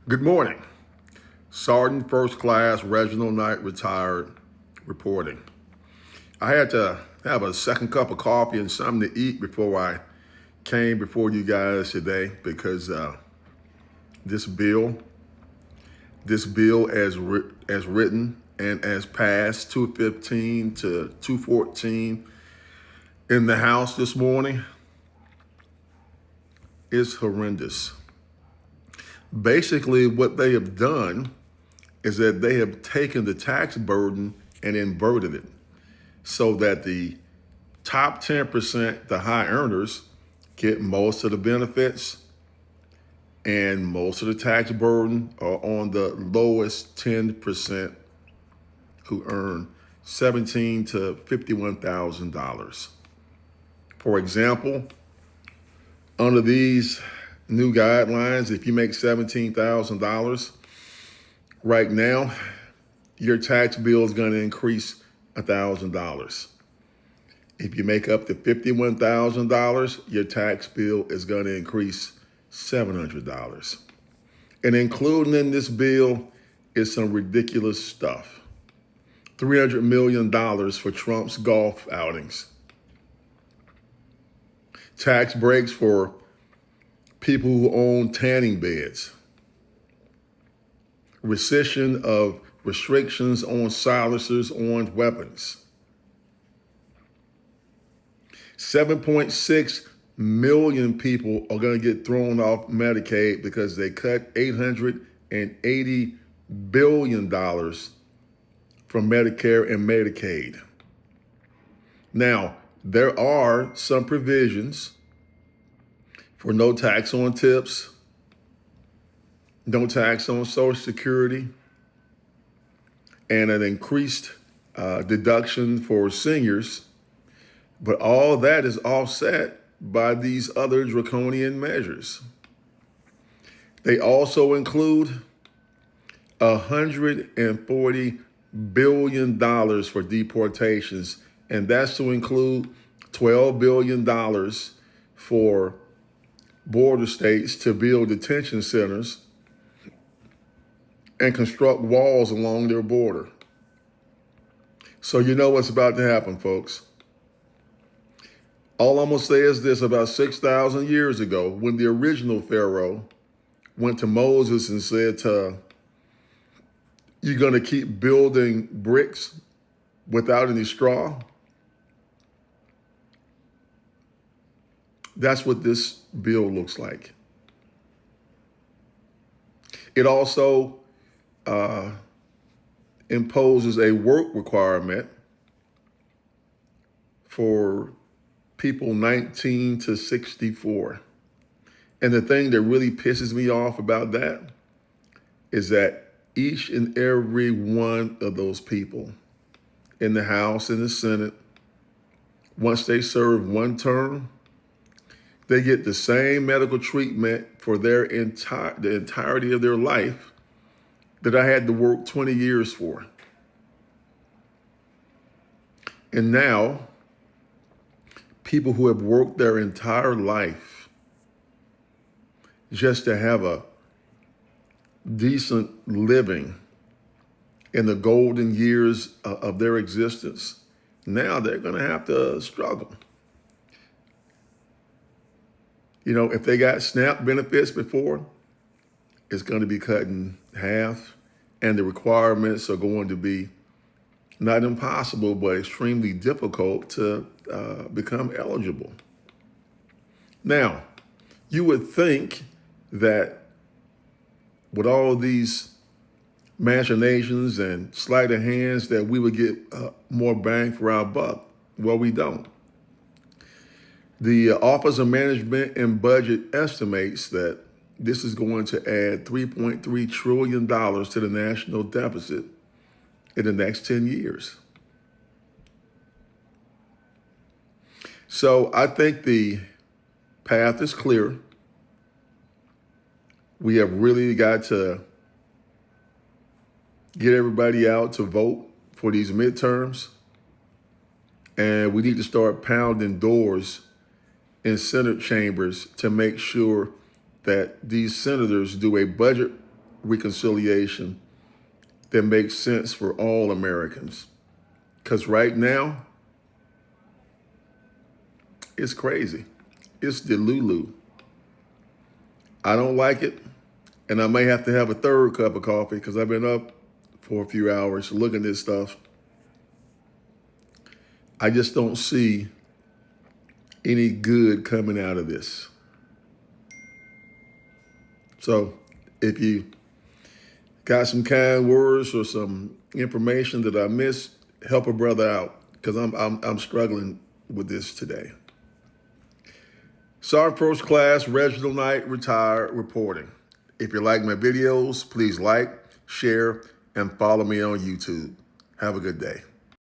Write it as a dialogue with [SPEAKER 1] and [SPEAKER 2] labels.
[SPEAKER 1] Good morning. Sergeant First Class Reginald Knight, retired, reporting. I had to have a second cup of coffee and something to eat before I came before you guys today because this bill, as written and as passed 215 to 214 in the House this morning is horrendous. Basically, what they have done is that they have taken the tax burden and inverted it so that the top 10%, the high earners, get most of the benefits and most of the tax burden are on the lowest 10% who earn $17,000 to $51,000. For example, under these new guidelines, if you make $17,000 right now, your tax bill is going to increase $1,000. If you make up to $51,000, your tax bill is going to increase $700. And including in this bill is some ridiculous stuff. $300 million for Trump's golf outings. Tax breaks for people who own tanning beds. Rescission of restrictions on silencers on weapons. 7.6 million people are going to get thrown off Medicaid because they cut $880 billion from Medicare and Medicaid. Now, there are some provisions for no tax on tips, no tax on Social Security, and an increased deduction for seniors. But all that is offset by these other draconian measures. They also include $140 billion for deportations, and that's to include $12 billion for border states to build detention centers and construct walls along their border. So you know what's about to happen, folks. All I'm going to say is this: about 6,000 years ago, when the original Pharaoh went to Moses and said, you're going to keep building bricks without any straw? That's what this bill looks like. It also imposes a work requirement for people 19 to 64. And the thing that really pisses me off about that is that each and every one of those people in the House and the Senate, once they serve one term, they get the same medical treatment for the entirety of their life that I had to work 20 years for. And now, people who have worked their entire life just to have a decent living in the golden years of their existence, now they're going to have to struggle. You know, if they got SNAP benefits before, it's going to be cut in half, and the requirements are going to be not impossible, but extremely difficult to become eligible. Now, you would think that with all of these machinations and sleight of hands that we would get more bang for our buck. Well, we don't. The Office of Management and Budget estimates that this is going to add $3.3 trillion to the national deficit in the next 10 years. So I think the path is clear. We have really got to get everybody out to vote for these midterms. And we need to start pounding doors in Senate chambers to make sure that these senators do a budget reconciliation that makes sense for all Americans. Because right now, it's crazy. It's delulu. I don't like it. And I may have to have a third cup of coffee because I've been up for a few hours looking at this stuff. I just don't see any good coming out of this. So if you got some kind words or some information that I missed, help a brother out because I'm struggling with this today. Sergeant First Class Reginald Knight, retired, reporting. If you like my videos, please like, share, and follow me on YouTube. Have a good day.